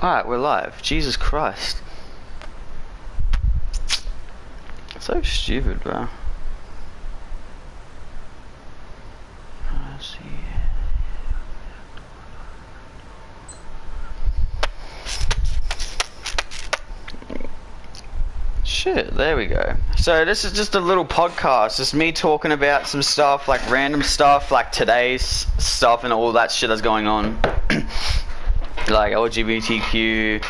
Alright, we're live. Jesus Christ. So stupid, bro. Let's see. Shit, there we go. So this is just a little podcast. Just me talking about some stuff, like random stuff, like today's stuff and all that shit that's going on. Like LGBTQ,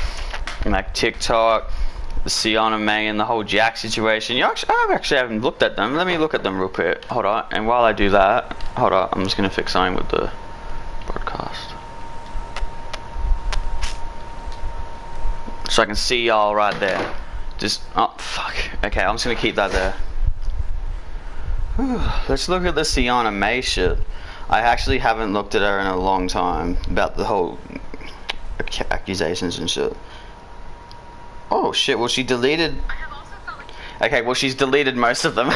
and like TikTok, the Sienna May and the whole Jack situation. I actually haven't looked at them. Let me look at them real quick. Hold on. And while I do that, hold on. I'm just going to fix something with the broadcast. So I can see y'all right there. Just, oh, fuck. Okay, I'm just going to keep that there. Whew. Let's look at the Sienna May shit. I actually haven't looked at her in a long time about the whole accusations and shit. Oh shit, well she deleted... Okay, well she's deleted most of them.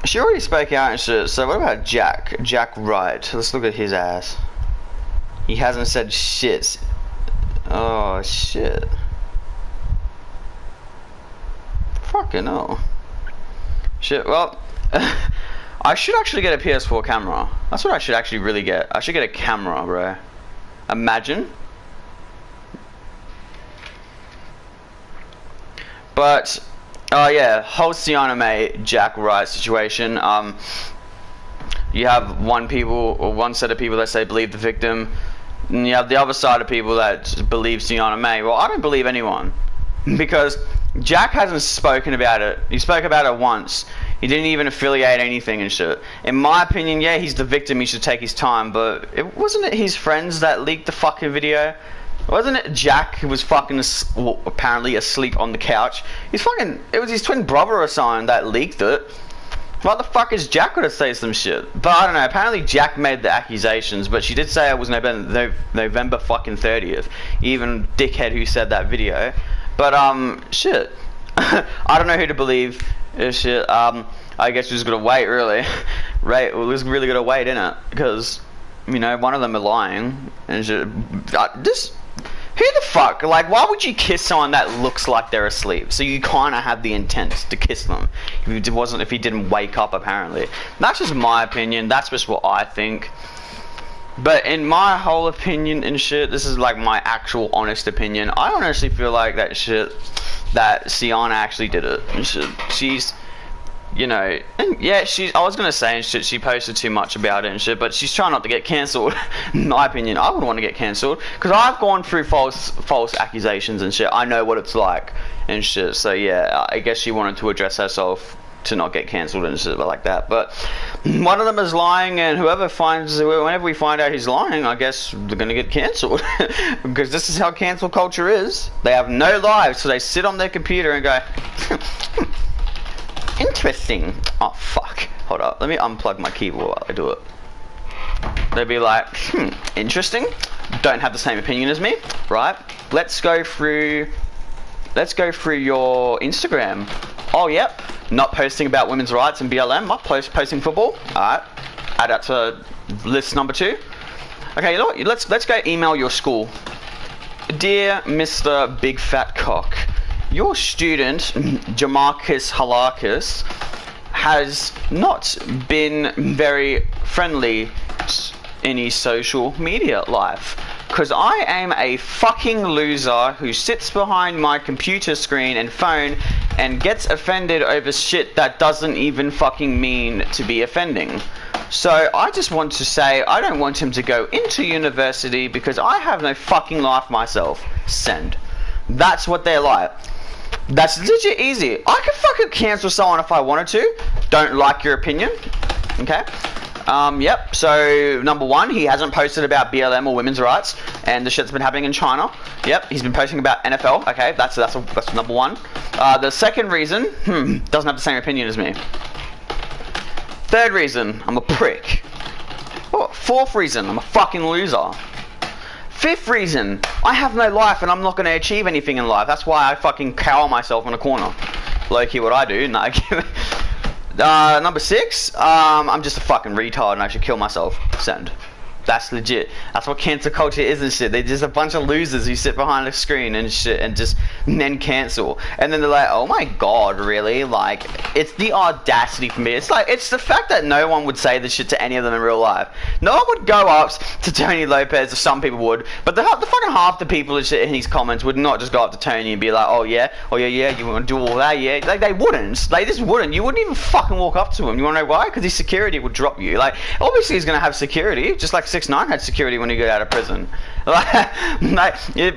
She already spoke out and shit, so what about Jack? Jack Wright. Let's look at his ass. He hasn't said shit. Oh shit. Fucking hell. Shit, well... I should actually get a PS4 camera. That's what I should actually really get. I should get a camera, bro. Imagine. But, oh yeah, whole Sienna May, Jack Wright situation. You have one set of people that say believe the victim, and you have the other side of people that believe Sienna May. Well, I don't believe anyone, because Jack hasn't spoken about it. He spoke about it once. He didn't even affiliate anything and shit. In my opinion, yeah, he's the victim. He should take his time. But wasn't it his friends that leaked the fucking video? Wasn't it Jack who was fucking apparently asleep on the couch? It was his twin brother or something that leaked it. What the fuck is Jack gonna say some shit? But I don't know. Apparently Jack made the accusations, but she did say it was November fucking 30th. Even dickhead who said that video. But shit. I don't know who to believe. Shit. I guess we're just gonna wait, really. Right? We're just really gonna wait, innit? Because, you know, one of them are lying and shit. Who the fuck? Like, why would you kiss someone that looks like they're asleep? So you kind of have the intent to kiss them. If he didn't wake up, apparently. That's just my opinion. That's just what I think. But in my whole opinion and shit, this is like my actual honest opinion. I honestly feel like that Sienna actually did it. And shit. She's, you know, and yeah, I was gonna say and shit, she posted too much about it and shit, but she's trying not to get cancelled. In my opinion, I wouldn't want to get cancelled, because I've gone through false accusations and shit. I know what it's like and shit. So yeah, I guess she wanted to address herself to not get cancelled and shit like that. But one of them is lying, and whenever we find out he's lying, I guess they're gonna get cancelled. Because this is how cancel culture is. They have no lives, so they sit on their computer and go, interesting. Oh fuck. Hold up. Let me unplug my keyboard while I do it. They'd be like, interesting. Don't have the same opinion as me, right? Let's go through your Instagram. Oh yep. Not posting about women's rights and BLM. Not posting football. Alright. Add that to list number 2. Okay, you know what? Let's go email your school. Dear Mr. Big Fat Cock, your student, Jamarcus Halakis, has not been very friendly in his social media life. Because I am a fucking loser who sits behind my computer screen and phone and gets offended over shit that doesn't even fucking mean to be offending. So I just want to say I don't want him to go into university because I have no fucking life myself. Send. That's what they're like. That's legit easy. I could fucking cancel someone if I wanted to. Don't like your opinion. Okay? Yep, so number 1, he hasn't posted about BLM or women's rights and the shit that's been happening in China. Yep, he's been posting about NFL. Okay, that's number 1. The second reason, doesn't have the same opinion as me. Third reason, I'm a prick. Oh, 4th reason, I'm a fucking loser. 5th reason, I have no life and I'm not going to achieve anything in life. That's why I fucking cower myself in a corner. Low-key what I do. No, number 6, I'm just a fucking retard and I should kill myself. Send. That's legit. That's what cancel culture is and shit. They're just a bunch of losers who sit behind a screen and shit and just then cancel. And then they're like, oh my god, really? Like, it's the audacity for me. It's like, it's the fact that no one would say this shit to any of them in real life. No one would go up to Tony Lopez, or some people would, but the fucking half the people and shit in his comments would not just go up to Tony and be like, oh yeah, you want to do all that, yeah? Like, they wouldn't. They just wouldn't. You wouldn't even fucking walk up to him. You want to know why? Because his security would drop you. Like, obviously he's going to have security, just like 6ix9ine had security when he got out of prison.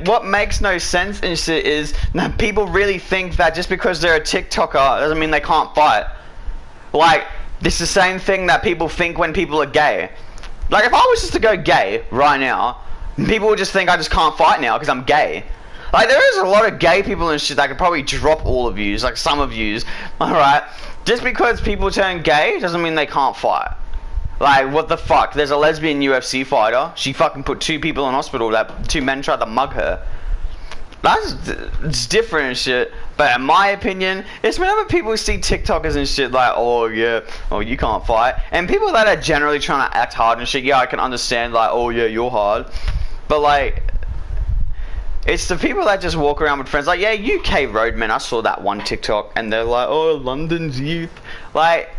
What makes no sense and shit is that people really think that just because they're a TikToker doesn't mean they can't fight. Like, this is the same thing that people think when people are gay. Like, if I was just to go gay right now, people would just think I just can't fight now because I'm gay. Like, there is a lot of gay people and shit that could probably drop all of yous, like some of yous, alright? Just because people turn gay doesn't mean they can't fight. Like, what the fuck? There's a lesbian UFC fighter. She fucking put 2 people in hospital that 2 men tried to mug her. It's different and shit. But in my opinion, it's whenever people see TikTokers and shit like, oh yeah, oh you can't fight. And people that are generally trying to act hard and shit, yeah, I can understand like, oh yeah, you're hard. But like, it's the people that just walk around with friends like, yeah, UK roadmen, I saw that one TikTok, and they're like, oh, London's youth. Like,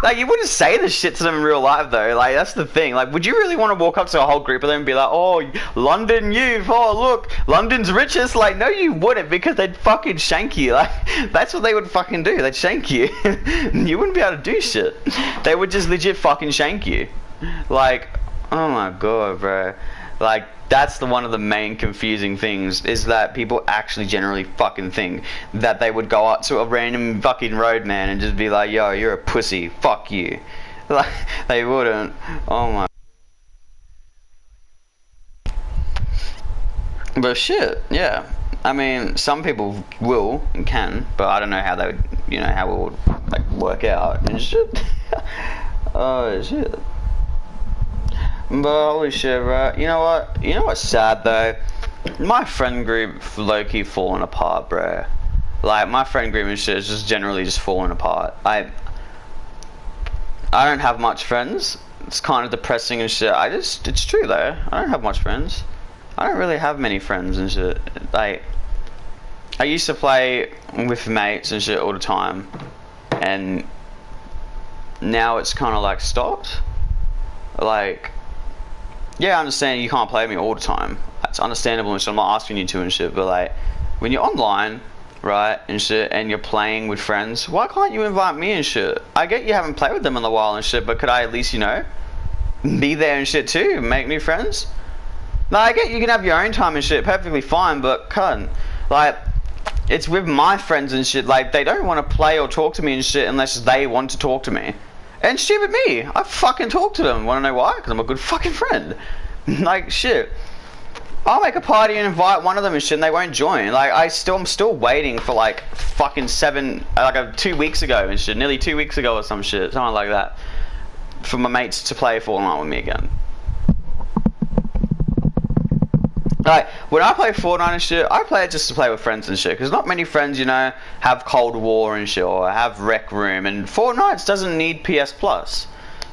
like, you wouldn't say this shit to them in real life, though. Like, that's the thing. Like, would you really want to walk up to a whole group of them and be like, oh, London youth, oh, look, London's richest? Like, no, you wouldn't, because they'd fucking shank you. Like, that's what they would fucking do. They'd shank you. You wouldn't be able to do shit. They would just legit fucking shank you. Like, oh my god, bro. Like, that's one of the main confusing things, is that people actually generally fucking think that they would go up to a random fucking roadman and just be like, yo, you're a pussy, fuck you. Like, they wouldn't. Oh my. But shit, yeah. I mean, some people will and can, but I don't know how they would, you know, how it would, like, work out and shit. Oh shit. But holy shit, bro. You know what? You know what's sad though? My friend group low-key falling apart, bro. Like, my friend group and shit is just generally just falling apart. I don't have much friends. It's kind of depressing and shit. It's true though. I don't have much friends. I don't really have many friends and shit. Like, I used to play with mates and shit all the time, and now it's kind of like stopped. Like, yeah, I understand you can't play with me all the time. It's understandable and shit. I'm not asking you to and shit, but like, when you're online, right, and shit, and you're playing with friends, why can't you invite me and shit? I get you haven't played with them in a while and shit, but could I at least, you know, be there and shit too, make new friends? No, I get you can have your own time and shit, perfectly fine, but cunt, like, it's with my friends and shit, like, they don't want to play or talk to me and shit unless they want to talk to me. And stupid me, I fucking talk to them. Wanna know why? Because I'm a good fucking friend. Like, shit. I'll make a party and invite one of them and shit, and they won't join. Like, I'm still waiting for like fucking 2 weeks ago and shit, nearly 2 weeks ago or some shit, something like that, for my mates to play Fortnite with me again. Like, when I play Fortnite and shit, I play it just to play with friends and shit, because not many friends, you know, have Cold War and shit, or have Rec Room, and Fortnite doesn't need PS Plus.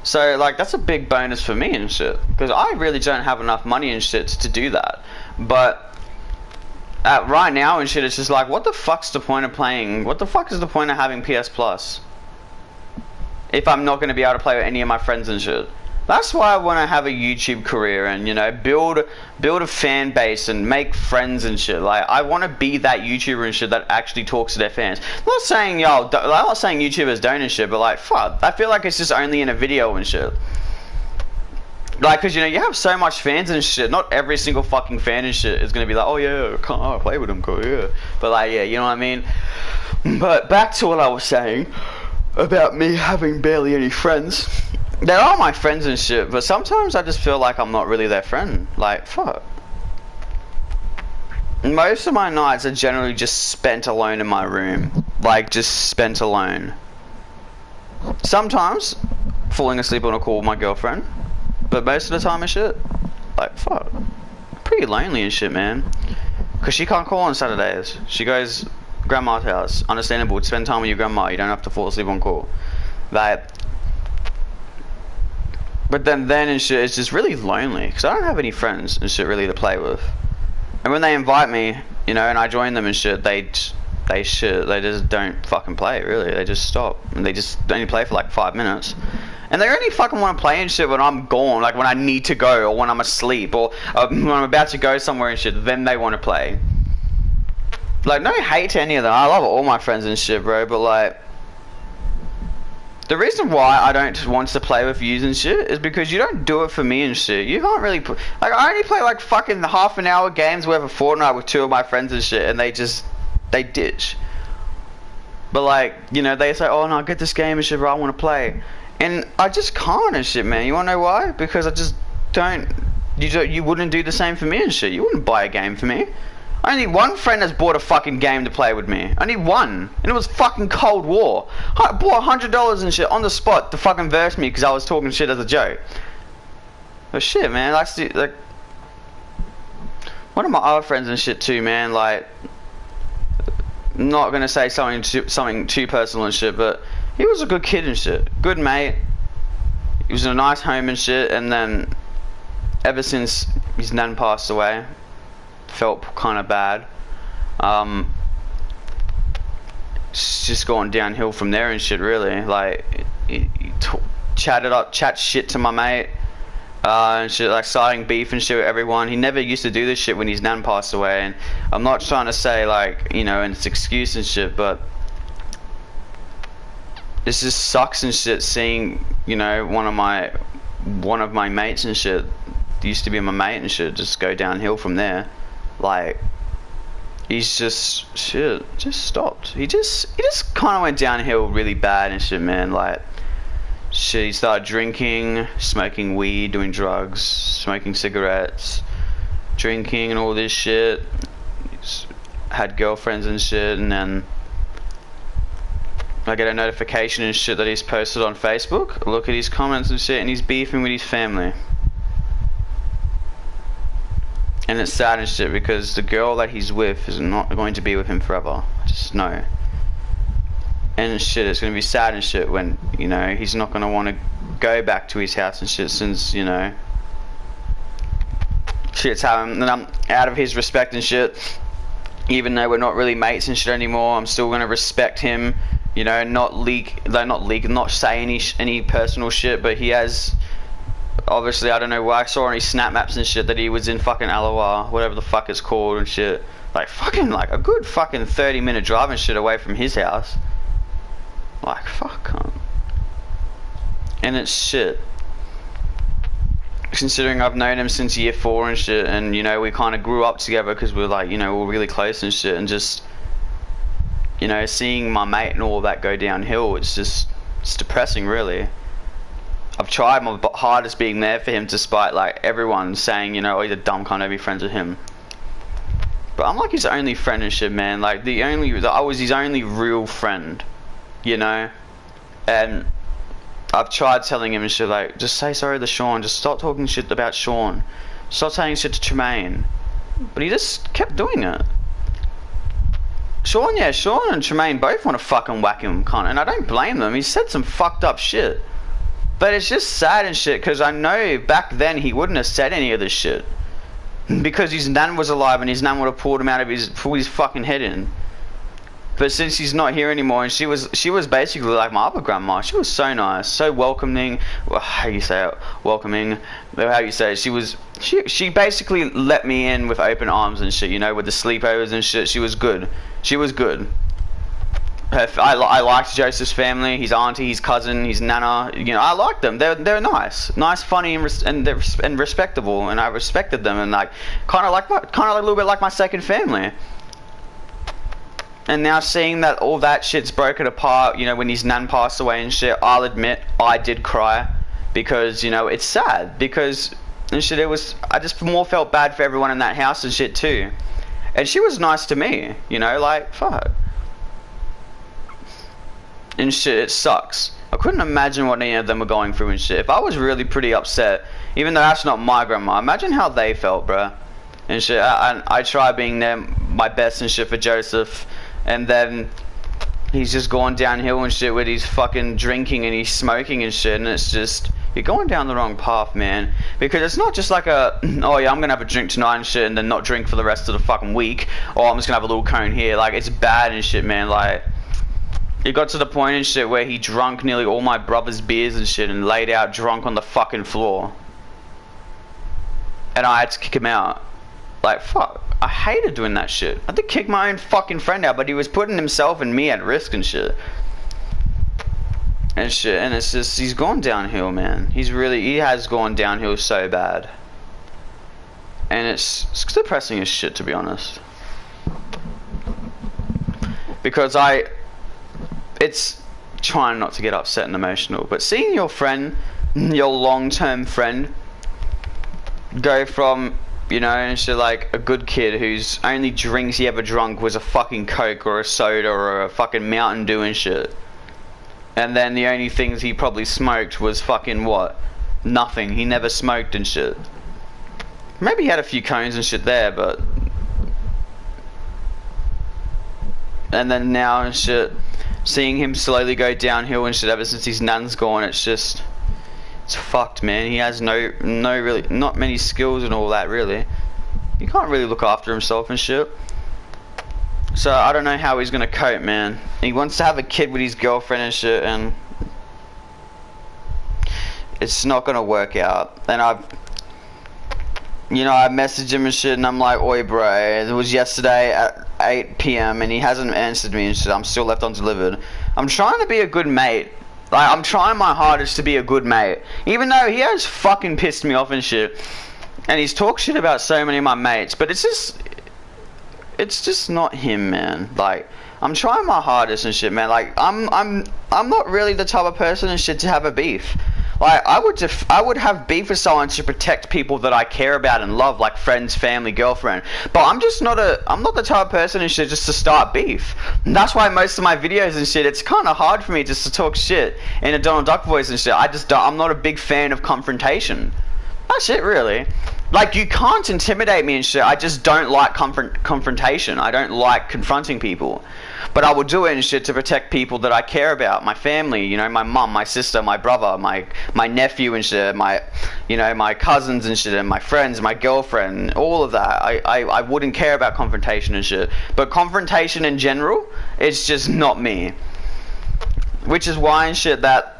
So, like, that's a big bonus for me and shit, because I really don't have enough money and shit to do that. But right now and shit, it's just like, what the fuck's the point of playing? What the fuck is the point of having PS Plus if I'm not going to be able to play with any of my friends and shit? That's why I want to have a YouTube career and, you know, build a fan base and make friends and shit. Like, I want to be that YouTuber and shit that actually talks to their fans. I'm not saying, I'm not saying YouTubers don't and shit, but like, fuck, I feel like it's just only in a video and shit. Like, cause, you know, you have so much fans and shit, not every single fucking fan and shit is gonna be like, oh yeah, I play with them, cool, yeah. But like, yeah, you know what I mean? But back to what I was saying about me having barely any friends. They are my friends and shit, but sometimes I just feel like I'm not really their friend. Like, fuck. Most of my nights are generally just spent alone in my room. Like, just spent alone. Sometimes, falling asleep on a call with my girlfriend. But most of the time and shit, like, fuck. Pretty lonely and shit, man. Because she can't call on Saturdays. She goes grandma's house. Understandable, spend time with your grandma. You don't have to fall asleep on call. Like, But then and shit, it's just really lonely because I don't have any friends and shit really to play with. And when they invite me, you know, and I join them and shit, they just don't fucking play, really. They just stop. And they just only play for like 5 minutes. And they only fucking want to play and shit when I'm gone, like when I need to go, or when I'm asleep, or when I'm about to go somewhere and shit, then they want to play. Like, no hate to any of them. I love all my friends and shit, bro, but like, the reason why I don't want to play with you and shit is because you don't do it for me and shit. You can't really put, like, I only play like fucking half an hour games worth of Fortnite with 2 of my friends and shit, and they ditch. But like, you know, they say, oh no, get this game and shit, bro, I want to play. And I just can't and shit, man. You wanna know why? Because I just don't, you wouldn't do the same for me and shit. You wouldn't buy a game for me. Only one friend has bought a fucking game to play with me. Only one. And it was fucking Cold War. I bought $100 and shit on the spot to fucking verse me because I was talking shit as a joke. But shit, man, like, one of my other friends and shit too, man, like, I'm not gonna say something too personal and shit, but he was a good kid and shit. Good mate. He was in a nice home and shit, and then ever since his nan passed away, felt kind of bad. It's just gone downhill from there and shit, really. Like, he chat shit to my mate, and shit, like starting beef and shit with everyone. He never used to do this shit when his nan passed away, and I'm not trying to say, like, you know, and it's excuse and shit, but this just sucks and shit, seeing, you know, one of my mates and shit, used to be my mate and shit, just go downhill from there. Like, he's just stopped. He just kind of went downhill really bad and shit, man. Like, shit, he started drinking, smoking weed, doing drugs, smoking cigarettes, drinking and all this shit. He's had girlfriends and shit, and then I get a notification and shit that he's posted on Facebook. Look at his comments and shit, and he's beefing with his family. And it's sad and shit because the girl that he's with is not going to be with him forever. I just know. And shit, it's going to be sad and shit when, you know, he's not going to want to go back to his house and shit since, you know, shit's happened. And I'm out of his respect and shit. Even though we're not really mates and shit anymore, I'm still going to respect him. You know, not say any personal shit, but he has, obviously, I don't know why, I saw on his snap maps and shit that he was in fucking Alawa, whatever the fuck it's called and shit. Like, fucking, like, a good fucking 30-minute drive and shit away from his house. Like, fuck, cunt. And it's shit. Considering I've known him since year 4 and shit, and, you know, we kind of grew up together because we're, like, you know, we're really close and shit, and just, you know, seeing my mate and all that go downhill, it's depressing, really. I've tried my hardest being there for him, despite, like, everyone saying, you know, oh, he's a dumb cunt, don't be friends with him. But I'm like his only friend and shit, man. Like, I was his only real friend, you know? And I've tried telling him and shit, like, just say sorry to Sean, just stop talking shit about Sean, stop saying shit to Tremaine. But he just kept doing it. Sean and Tremaine both want to fucking whack him, cunt, and I don't blame them. He said some fucked up shit. But it's just sad and shit, because I know back then he wouldn't have said any of this shit. Because his nan was alive and his nan would have pulled him out of pulled his fucking head in. But since he's not here anymore, and she was basically like my other grandma. She was so nice, so welcoming. Well, how you say it? Welcoming. How you say it? She basically let me in with open arms and shit, you know, with the sleepovers and shit. She was good. She was good. I liked Joseph's family, his auntie, his cousin, his nana. You know, I liked them. They're nice, funny, and respectable, and I respected them, and like kind of like a little bit like my second family. And now seeing that all that shit's broken apart, you know, when his nan passed away and shit, I'll admit I did cry because, you know, it's sad because and shit. I just more felt bad for everyone in that house and shit too. And she was nice to me, you know, like fuck. And shit, it sucks. I couldn't imagine what any of them were going through and shit. If I was really pretty upset, even though that's not my grandma, imagine how they felt, bruh. And shit, I try being there, my best and shit for Joseph, and then he's just gone downhill and shit with his fucking drinking and he's smoking and shit, and it's just, you're going down the wrong path, man. Because it's not just like a, oh yeah, I'm gonna have a drink tonight and shit, and then not drink for the rest of the fucking week, or I'm just gonna have a little cone here. Like, it's bad and shit, man. Like, it got to the point and shit where he drunk nearly all my brother's beers and shit and laid out drunk on the fucking floor. And I had to kick him out. Like, fuck. I hated doing that shit. I had to kick my own fucking friend out, but he was putting himself and me at risk and shit. And shit, and it's just, he's gone downhill, man. He has gone downhill so bad. And it's depressing as shit, to be honest. Because it's trying not to get upset and emotional, but seeing your friend, your long-term friend, go from, you know, and shit, like a good kid whose only drinks he ever drunk was a fucking Coke or a soda or a fucking Mountain Dew and shit. And then the only things he probably smoked was fucking what? Nothing. He never smoked and shit. Maybe he had a few cones and shit there, but... And then now and shit, seeing him slowly go downhill and shit ever since his nan's gone, it's just... It's fucked, man. He has not many skills and all that, really. He can't really look after himself and shit. So I don't know how he's gonna cope, man. He wants to have a kid with his girlfriend and shit, and it's not gonna work out. And I messaged him and shit, and I'm like, oi bro, it was yesterday at 8 PM and he hasn't answered me and shit. I'm still left undelivered. I'm trying to be a good mate. Like, I'm trying my hardest to be a good mate, even though he has fucking pissed me off and shit, and he's talked shit about so many of my mates, but it's just not him, man. Like, I'm trying my hardest and shit, man. Like, I'm not really the type of person and shit to have a beef. Like, I would have beef with someone to protect people that I care about and love, like friends, family, girlfriend. But I'm not the type of person and shit just to start beef. And that's why most of my videos and shit, it's kind of hard for me just to talk shit in a Donald Duck voice and shit. I'm not a big fan of confrontation. That's it, really. Like, you can't intimidate me and shit. I just don't like confrontation. I don't like confronting people. But I will do it and shit to protect people that I care about. My family, you know, my mum, my sister, my brother, my nephew and shit, my cousins and shit, and my friends, my girlfriend, all of that. I wouldn't care about confrontation and shit. But confrontation in general, it's just not me. Which is why and shit that...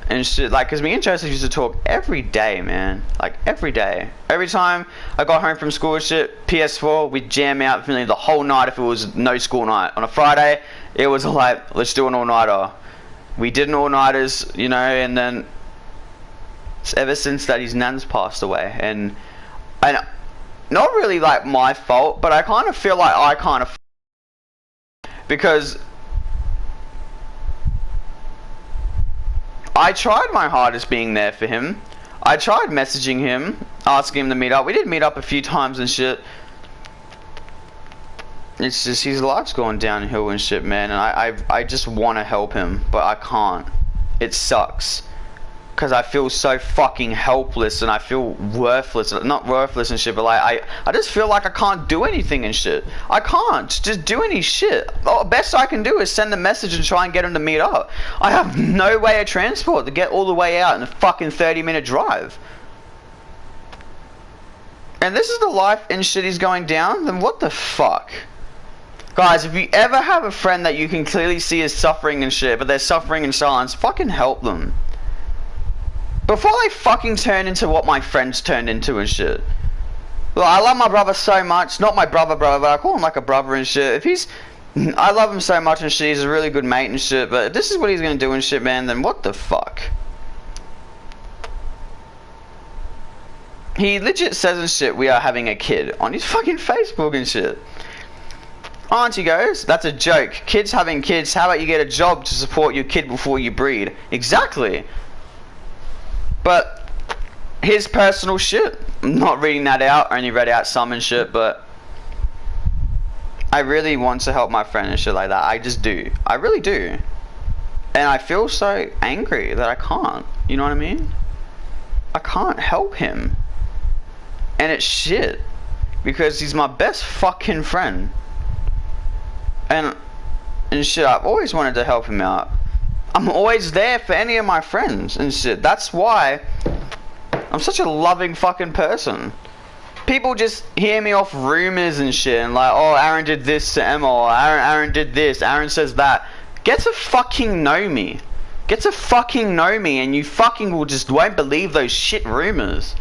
And shit, like, cause me and Joseph used to talk every day, man. Like, every day. Every time I got home from school and shit, PS4, we'd jam out for the whole night if it was no school night. On a Friday, it was like, let's do an all-nighter. We did an all-nighters, you know, and then ever since that, his nan's passed away. And not really, like, my fault, but I kind of feel like I kind of... Because... I tried my hardest being there for him. I tried messaging him, asking him to meet up. We did meet up a few times and shit. It's just, his life's gone downhill and shit, man. And I just want to help him, but I can't. It sucks. Because I feel so fucking helpless and I feel worthless. Not worthless and shit, but like, I just feel like I can't do anything and shit. I can't just do any shit. The best I can do is send a message and try and get him to meet up. I have no way of transport to get all the way out in a fucking 30-minute drive. And this is the life and shit he's going down, then what the fuck? Guys, if you ever have a friend that you can clearly see is suffering and shit, but they're suffering in silence, fucking help them. Before they fucking turn into what my friends turned into and shit. Look, I love my brother so much. Not my brother, but I call him like a brother and shit. If he's... I love him so much and shit. He's a really good mate and shit. But if this is what he's gonna do and shit, man, then what the fuck? He legit says and shit, we are having a kid. On his fucking Facebook and shit. Auntie goes, that's a joke. Kids having kids. How about you get a job to support your kid before you breed? Exactly. But his personal shit, I'm not reading that out, I only read out some and shit, but I really want to help my friend and shit like that. I just do. I really do. And I feel so angry that I can't. You know what I mean? I can't help him. And it's shit. Because he's my best fucking friend. And shit, I've always wanted to help him out. I'm always there for any of my friends and shit. That's why I'm such a loving fucking person. People just hear me off rumors and shit and like, oh, Aaron did this to Emma, or Aaron did this, Aaron says that. Get to fucking know me. Get to fucking know me, and you fucking will just won't believe those shit rumors.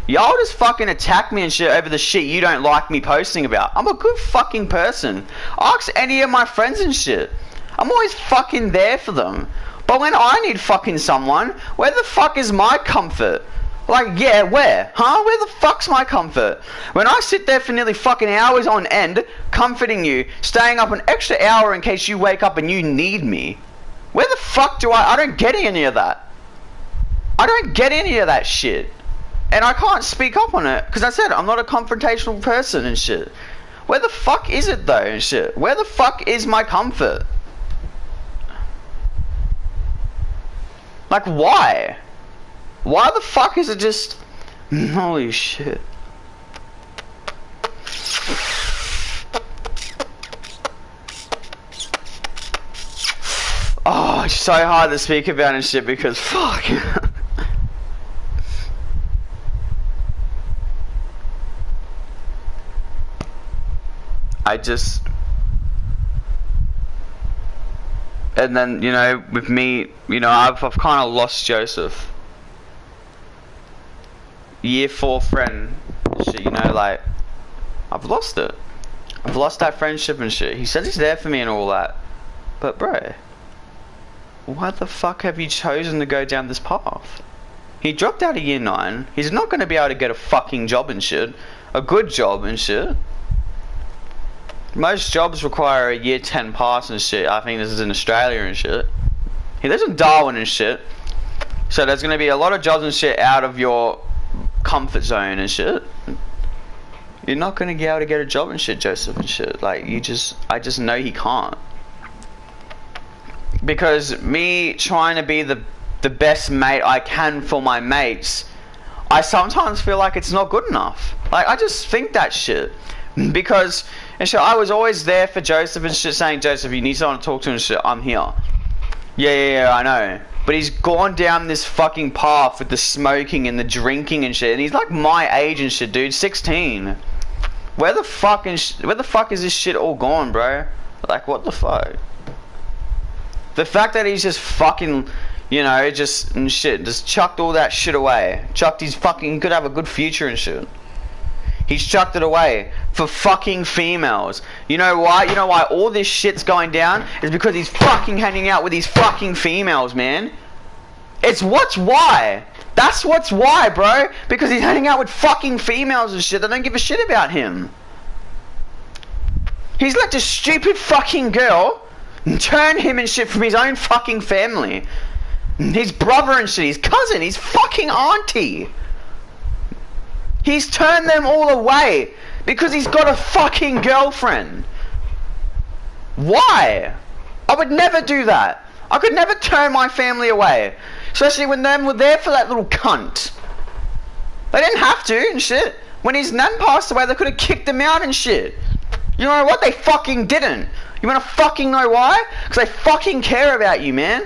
Y'all just fucking attack me and shit over the shit you don't like me posting about. I'm a good fucking person. Ask any of my friends and shit. I'm always fucking there for them. But when I need fucking someone, where the fuck is my comfort? Like, yeah, where? Huh? Where the fuck's my comfort? When I sit there for nearly fucking hours on end, comforting you, staying up an extra hour in case you wake up and you need me. Where the fuck do I don't get any of that. I don't get any of that shit. And I can't speak up on it, because I said I'm not a confrontational person and shit. Where the fuck is it though and shit? Where the fuck is my comfort? Like, why? Why the fuck is it just... Holy shit. Oh, it's so hard to speak about and shit because fuck. I just... And then, you know, with me, you know, I've kind of lost Joseph. Year 4 friend shit, you know, like, I've lost it. I've lost that friendship and shit. He says he's there for me and all that. But bro, why the fuck have you chosen to go down this path? He dropped out of year 9. He's not going to be able to get a fucking job and shit. A good job and shit. Most jobs require a year 10 pass and shit. I think this is in Australia and shit. He lives in Darwin and shit. So there's going to be a lot of jobs and shit out of your comfort zone and shit. You're not going to be able to get a job and shit, Joseph and shit. Like, I just know he can't. Because me trying to be the best mate I can for my mates, I sometimes feel like it's not good enough. Like, I just think that shit. Because, and shit, I was always there for Joseph and shit, saying, Joseph, you need someone to talk to and shit, I'm here. Yeah, I know. But he's gone down this fucking path with the smoking and the drinking and shit, and he's like my age and shit, dude, 16. Where the fuck is this shit all gone, bro? Like, what the fuck? The fact that he's just fucking, you know, just chucked all that shit away. Chucked his fucking, he could have a good future and shit. He's chucked it away for fucking females. You know why? You know why all this shit's going down? Is because he's fucking hanging out with these fucking females, man. It's what's why. That's what's why, bro. Because he's hanging out with fucking females and shit that don't give a shit about him. He's let this stupid fucking girl turn him and shit from his own fucking family. His brother and shit, his cousin, his fucking auntie. He's turned them all away because he's got a fucking girlfriend. Why? I would never do that. I could never turn my family away. Especially when they were there for that little cunt. They didn't have to and shit. When his nan passed away, they could have kicked him out and shit. You know what? They fucking didn't. You wanna fucking know why? Because they fucking care about you, man.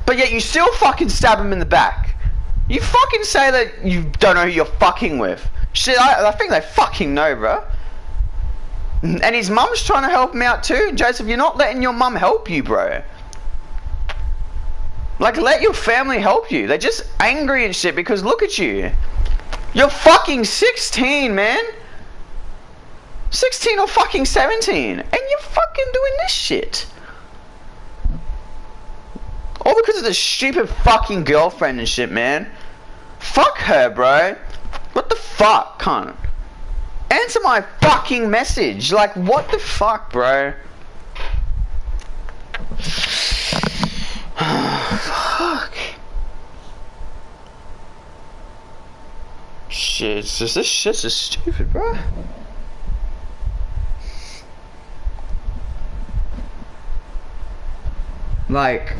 But yet you still fucking stab him in the back. You fucking say that you don't know who you're fucking with. Shit, I think they fucking know, bro. And his mum's trying to help him out too. Joseph, you're not letting your mum help you, bro. Like, let your family help you. They're just angry and shit because look at you. You're fucking 16, man. 16 or fucking 17. And you're fucking doing this shit. All because of the stupid fucking girlfriend and shit, man. Fuck her, bro. What the fuck, cunt? Answer my fucking message. Like, what the fuck, bro? Fuck. Shit, it's just, this shit's just stupid, bro. Like,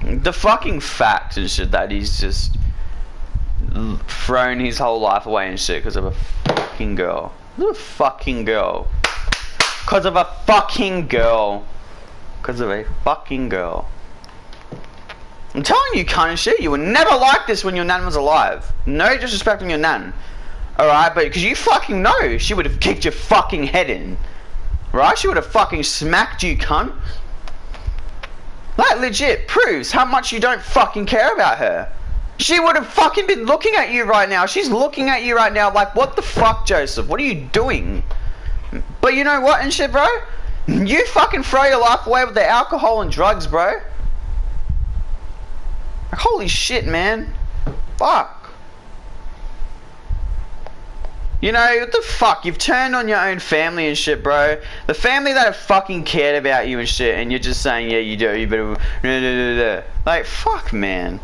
the fucking fact and shit that he's just thrown his whole life away and shit because of a fucking girl. Little fucking girl. Because of a fucking girl. Because of a fucking girl. I'm telling you, cunt shit, you were never like this when your nan was alive. No disrespect on your nan. Alright, but because you fucking know she would have kicked your fucking head in. Right? She would have fucking smacked you, cunt. That legit proves how much you don't fucking care about her. She would have fucking been looking at you right now. She's looking at you right now like, what the fuck, Joseph? What are you doing? But you know what and shit, bro? You fucking throw your life away with the alcohol and drugs, bro. Holy shit, man. Fuck. You know, what the fuck? You've turned on your own family and shit, bro. The family that have fucking cared about you and shit, and you're just saying, yeah, you do, you better... Like, fuck, man.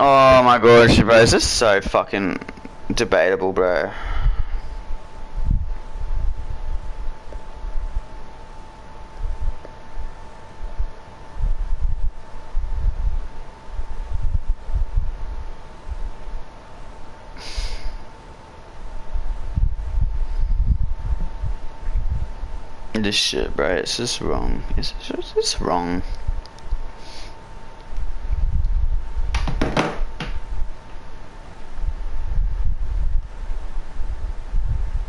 Oh my gosh, bro, this is so fucking debatable, bro. This shit, bro, it's just wrong. It's just wrong.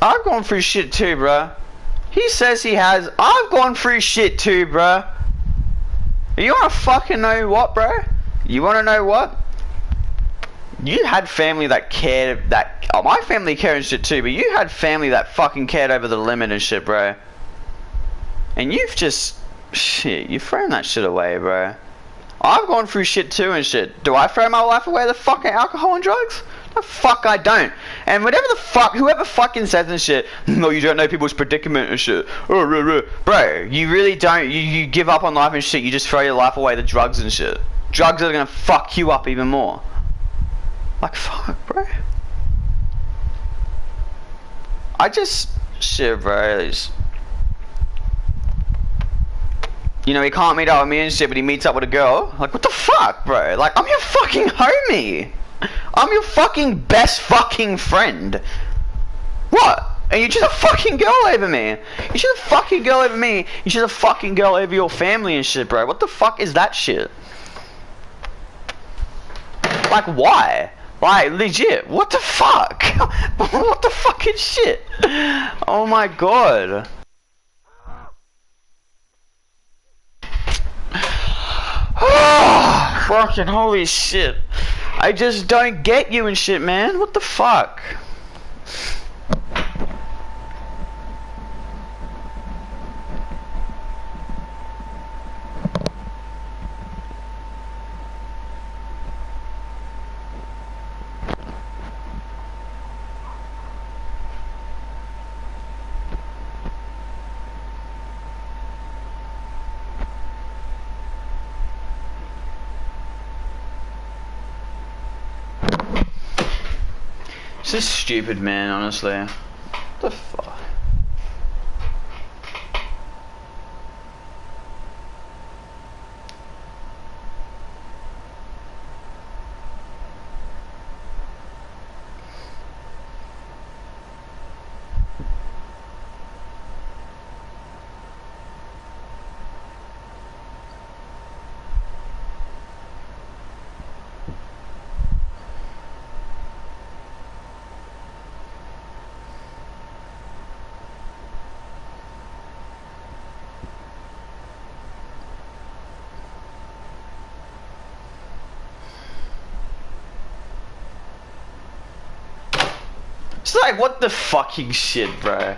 I've gone through shit too, bruh. He says he has. I've gone through shit too, bruh. You wanna fucking know what, bruh? You wanna know what? You had family that cared, that... Oh, my family cared and shit too, but you had family that fucking cared over the limit and shit, bro. And you've just... Shit, you've thrown that shit away, bro. I've gone through shit too and shit. Do I throw my life away with fucking alcohol and drugs? The fuck I don't. And whatever the fuck, whoever fucking says and shit, no, you don't know people's predicament and shit. Bro, you really don't. You give up on life and shit. You just throw your life away to drugs and shit. Drugs are gonna fuck you up even more. Like, fuck, bro. I just... Shit, bro. You know, he can't meet up with me and shit, but he meets up with a girl. Like, what the fuck, bro? Like, I'm your fucking homie. I'm your fucking best fucking friend. What? And you choose a fucking girl over me. You choose a fucking girl over me. You choose a fucking girl over your family and shit, bro. What the fuck is that shit? Like, why? Like, legit. What the fuck? What the fucking shit? Oh my god. Fucking holy shit. I just don't get you and shit, man. What the fuck? It's just stupid, man, honestly. What the fuck? It's like, what the fucking shit, bro?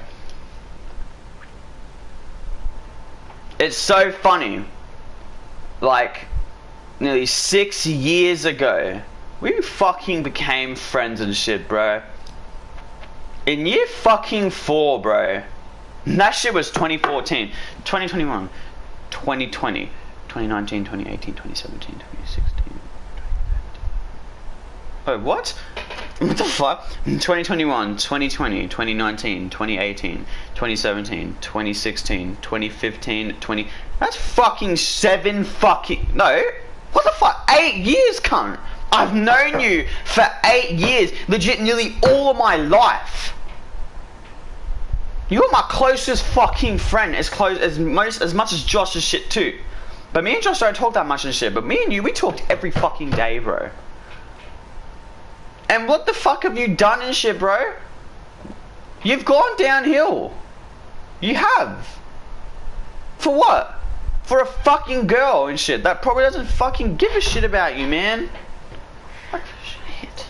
It's so funny. Like, nearly 6 years ago, we fucking became friends and shit, bro. In year fucking 4, bro. That shit was 2014, 2021, 2020, 2019, 2018, 2017, 2016. Oh, what? What the fuck? 2021, 2020, 2019, 2018, 2017, 2016, 2015, 20... That's fucking 7 fucking... No. What the fuck? 8 years, cunt. I've known you for 8 years. Legit nearly all of my life. You're my closest fucking friend, as much as Josh is shit too. But me and Josh don't talk that much and shit. But me and you, we talked every fucking day, bro. And what the fuck have you done and shit, bro? You've gone downhill. You have. For what? For a fucking girl and shit that probably doesn't fucking give a shit about you, man. What shit?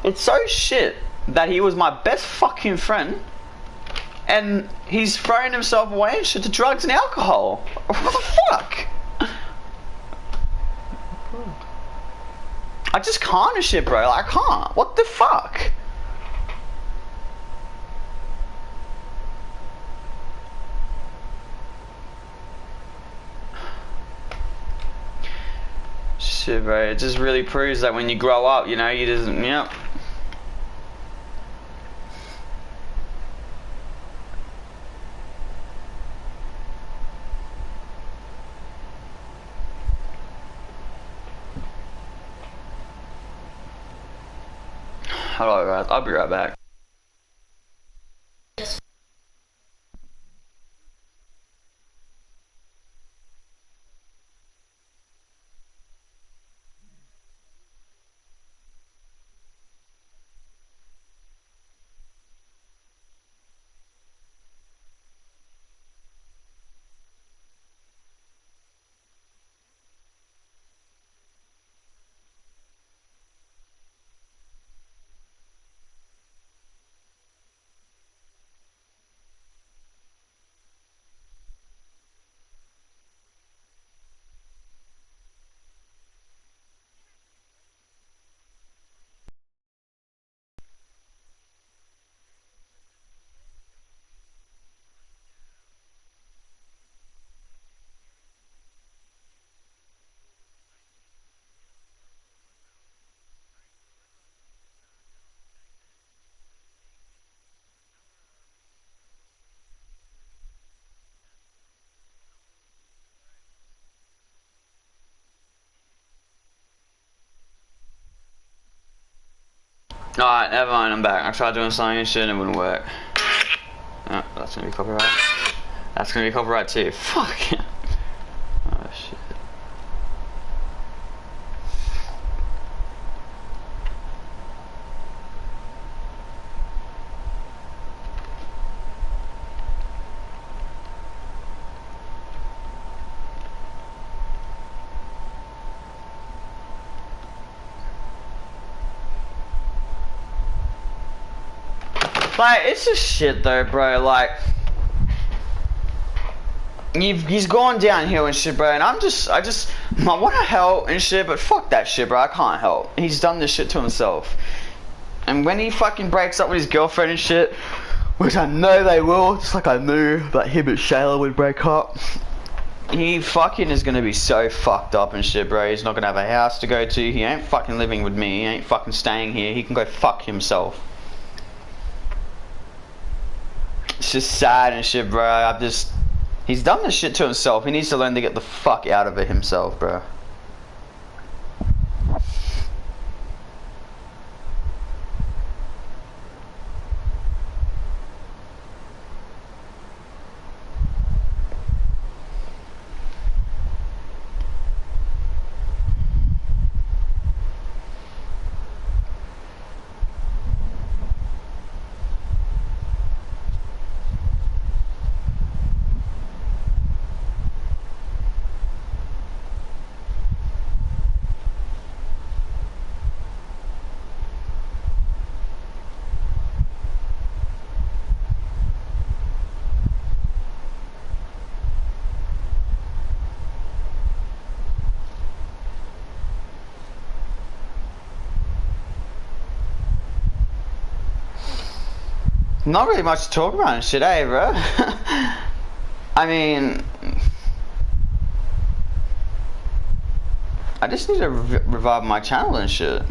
It's so shit that he was my best fucking friend. And he's throwing himself away and shit to drugs and alcohol. What the fuck? I just can't and shit, bro. Like, I can't. What the fuck? Shit, bro. It just really proves that when you grow up, you know, you just, yep. Hello guys, I'll be right back. Alright, never mind, I'm back. I tried doing something and shit and it wouldn't work. Oh, that's gonna be copyright. That's gonna be copyright too. Fuck. Oh shit. Like, it's just shit though, bro. Like, he's gone downhill and shit, bro. And I want to help and shit, but fuck that shit, bro. I can't help. He's done this shit to himself. And when he fucking breaks up with his girlfriend and shit, which I know they will, just like I knew that him and Shayla would break up, he fucking is gonna be so fucked up and shit, bro. He's not gonna have a house to go to. He ain't fucking living with me. He ain't fucking staying here. He can go fuck himself. It's just sad and shit, bro. He's done this shit to himself. He needs to learn to get the fuck out of it himself, bro. Not really much to talk about and shit, eh, bro? I mean, I just need to revive my channel and shit.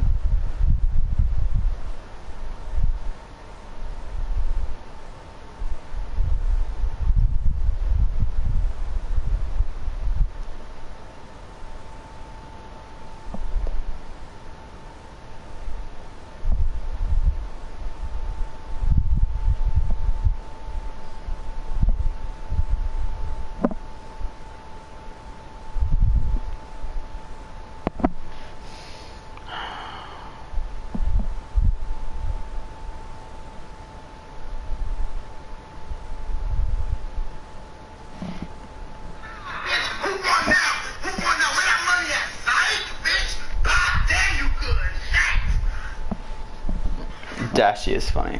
Dashi is funny.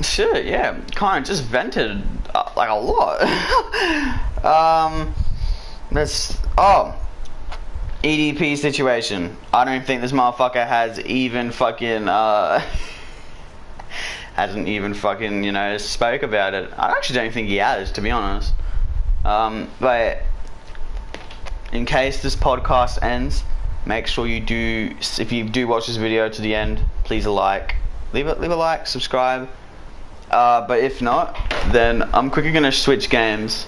Shit, yeah, kind of just vented like a lot. EDP situation. I don't think this motherfucker has even fucking hasn't even fucking, you know, spoke about it. I actually don't think he has, to be honest. But in case this podcast ends, make sure you do, if you do watch this video to the end, please leave a like, subscribe. But if not, then I'm quickly gonna switch games